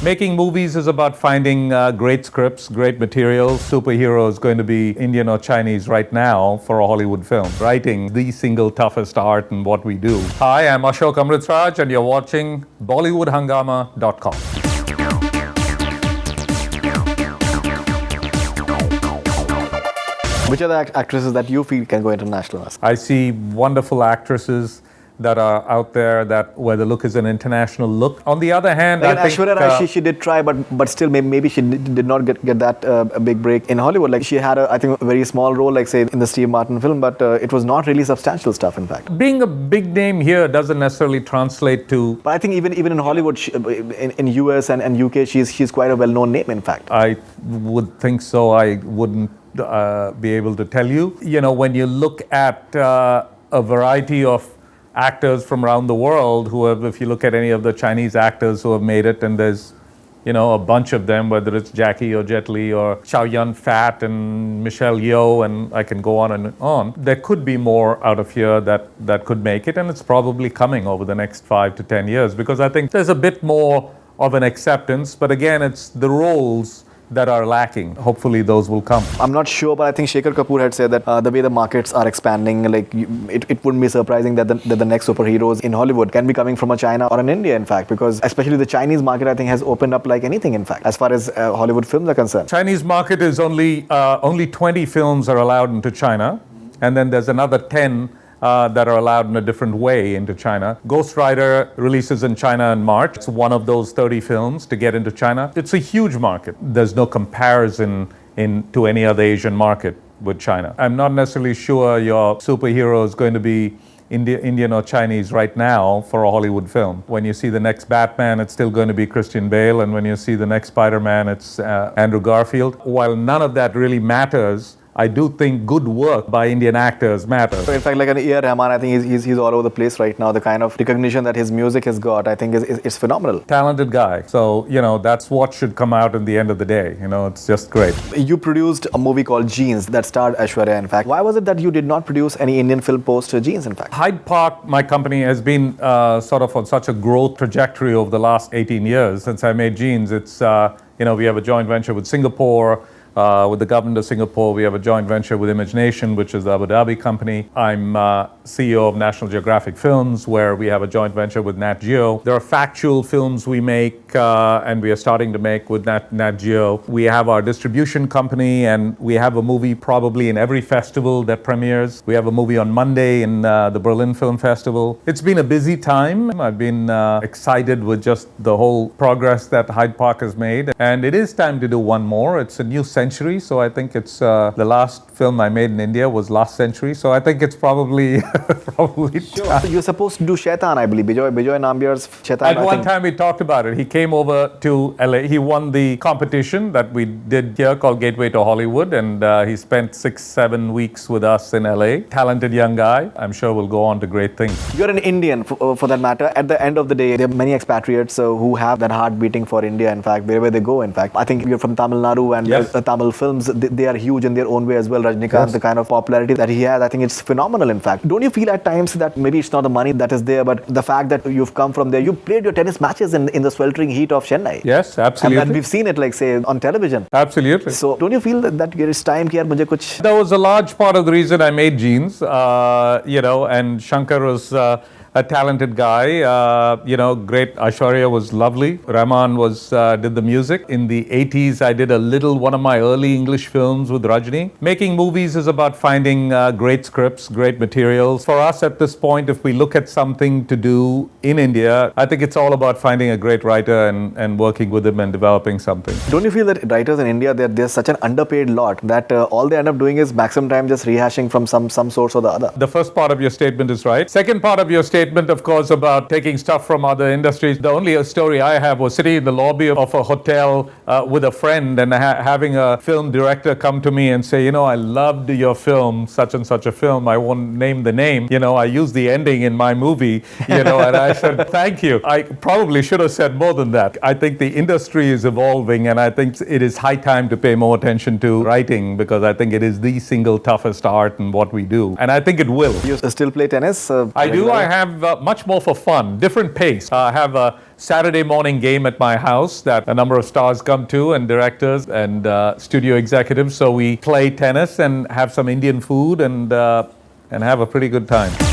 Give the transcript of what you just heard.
Making movies is about finding great scripts, great materials. Superhero is going to be Indian or Chinese right now for a Hollywood film. Writing, the single toughest art in what we do. Hi, I'm Ashok Amritraj and you're watching BollywoodHungama.com. Which are the actresses that you feel can go international? I see wonderful actresses that are out there where the look is an international look. On the other hand, like I think Ashwarya, she did try, but still maybe she did not get that a big break in Hollywood. Like she had I think a very small role, like say in the Steve Martin film, but it was not really substantial stuff. In fact, being a big name here doesn't necessarily translate to. But I think even in Hollywood, in US and UK, she's quite a well-known name. In fact, I would think so. I wouldn't be able to tell you. You know, when you look at a variety of actors from around the world who have, if you look at any of the Chinese actors who have made it, and there's, you know, a bunch of them, whether it's Jackie or Jet Li or Chow Yun-fat and Michelle Yeoh, and I can go on and on. There could be more out of here that could make it, and it's probably coming over the next 5 to 10 years, because I think there's a bit more of an acceptance, but again, it's the roles that are lacking. Hopefully those will come. I'm not sure, but I think Shekhar Kapoor had said that the way the markets are expanding, like it wouldn't be surprising that the next superheroes in Hollywood can be coming from a China or an India, in fact, because especially the Chinese market, I think, has opened up like anything, in fact, as far as Hollywood films are concerned. Chinese market is only 20 films are allowed into China, and then there's another 10 that are allowed in a different way into China. Ghost Rider releases in China in March. It's one of those 30 films to get into China. It's a huge market. There's no comparison to any other Asian market with China. I'm not necessarily sure your superhero is going to be Indian or Chinese right now for a Hollywood film. When you see the next Batman, it's still going to be Christian Bale, and when you see the next Spider-Man, it's Andrew Garfield. While none of that really matters, I do think good work by Indian actors matters. So in fact, like an Rahman, I think he's all over the place right now. The kind of recognition that his music has got, I think is phenomenal. Talented guy. So, you know, that's what should come out in the end of the day. You know, it's just great. You produced a movie called Jeans that starred Aishwarya, in fact. Why was it that you did not produce any Indian film post Jeans, in fact? Hyde Park, my company, has been sort of on such a growth trajectory over the last 18 years since I made Jeans. It's, you know, we have a joint venture with Singapore, with the government of Singapore. We have a joint venture with Image Nation, which is the Abu Dhabi company. I'm CEO of National Geographic Films, where we have a joint venture with Nat Geo. There are factual films we make, and we are starting to make with Nat Geo. We have our distribution company, and we have a movie probably in every festival that premieres. We have a movie on Monday in the Berlin Film Festival. It's been a busy time. I've been excited with just the whole progress that Hyde Park has made. And it is time to do one more. It's a new century. So I think it's the last film I made in India was last century. So I think it's probably sure. So you're supposed to do Shaitan, I believe. Bijoy Nambiar's Shaitan. At one time we talked about it. He came over to LA. He won the competition that we did here called Gateway to Hollywood, and he spent 6-7 weeks with us in LA. Talented young guy. I'm sure will go on to great things. You're an Indian, for that matter. At the end of the day, there are many expatriates who have that heart beating for India, in fact, wherever they go, in fact. I think you're from Tamil Nadu, and yes. Tamil films, they are huge in their own way as well. Rajnikant, yes. The kind of popularity that he has, I think it's phenomenal, in fact. Don't you feel at times that maybe it's not the money that is there, but the fact that you've come from there, you played your tennis matches in the sweltering heat of Chennai? Yes, absolutely. And we've seen it, like, say, on television. Absolutely. So don't you feel that it's time ki yaar mujhe kuch... That was a large part of the reason I made Jeans, you know, and Shankar was a talented guy, you know, great. Aishwarya was lovely. Rahman did the music. In the 80s, I did one of my early English films with Rajni. Making movies is about finding great scripts, great materials. For us at this point, if we look at something to do in India, I think it's all about finding a great writer and working with him and developing something. Don't you feel that writers in India, they're such an underpaid lot that all they end up doing is maximum time just rehashing from some source or the other? The first part of your statement is right. Second part of your statement, of course, about taking stuff from other industries. The only story I have was sitting in the lobby of a hotel with a friend and having a film director come to me and say, you know, I loved your film, such and such a film. I won't name the name. You know, I used the ending in my movie, you know, and I said, thank you. I probably should have said more than that. I think the industry is evolving, and I think it is high time to pay more attention to writing, because I think it is the single toughest art in what we do. And I think it will. You still play tennis? I do. I have have much more for fun, different pace. I have a Saturday morning game at my house that a number of stars come to, and directors and studio executives. So we play tennis and have some Indian food and have a pretty good time.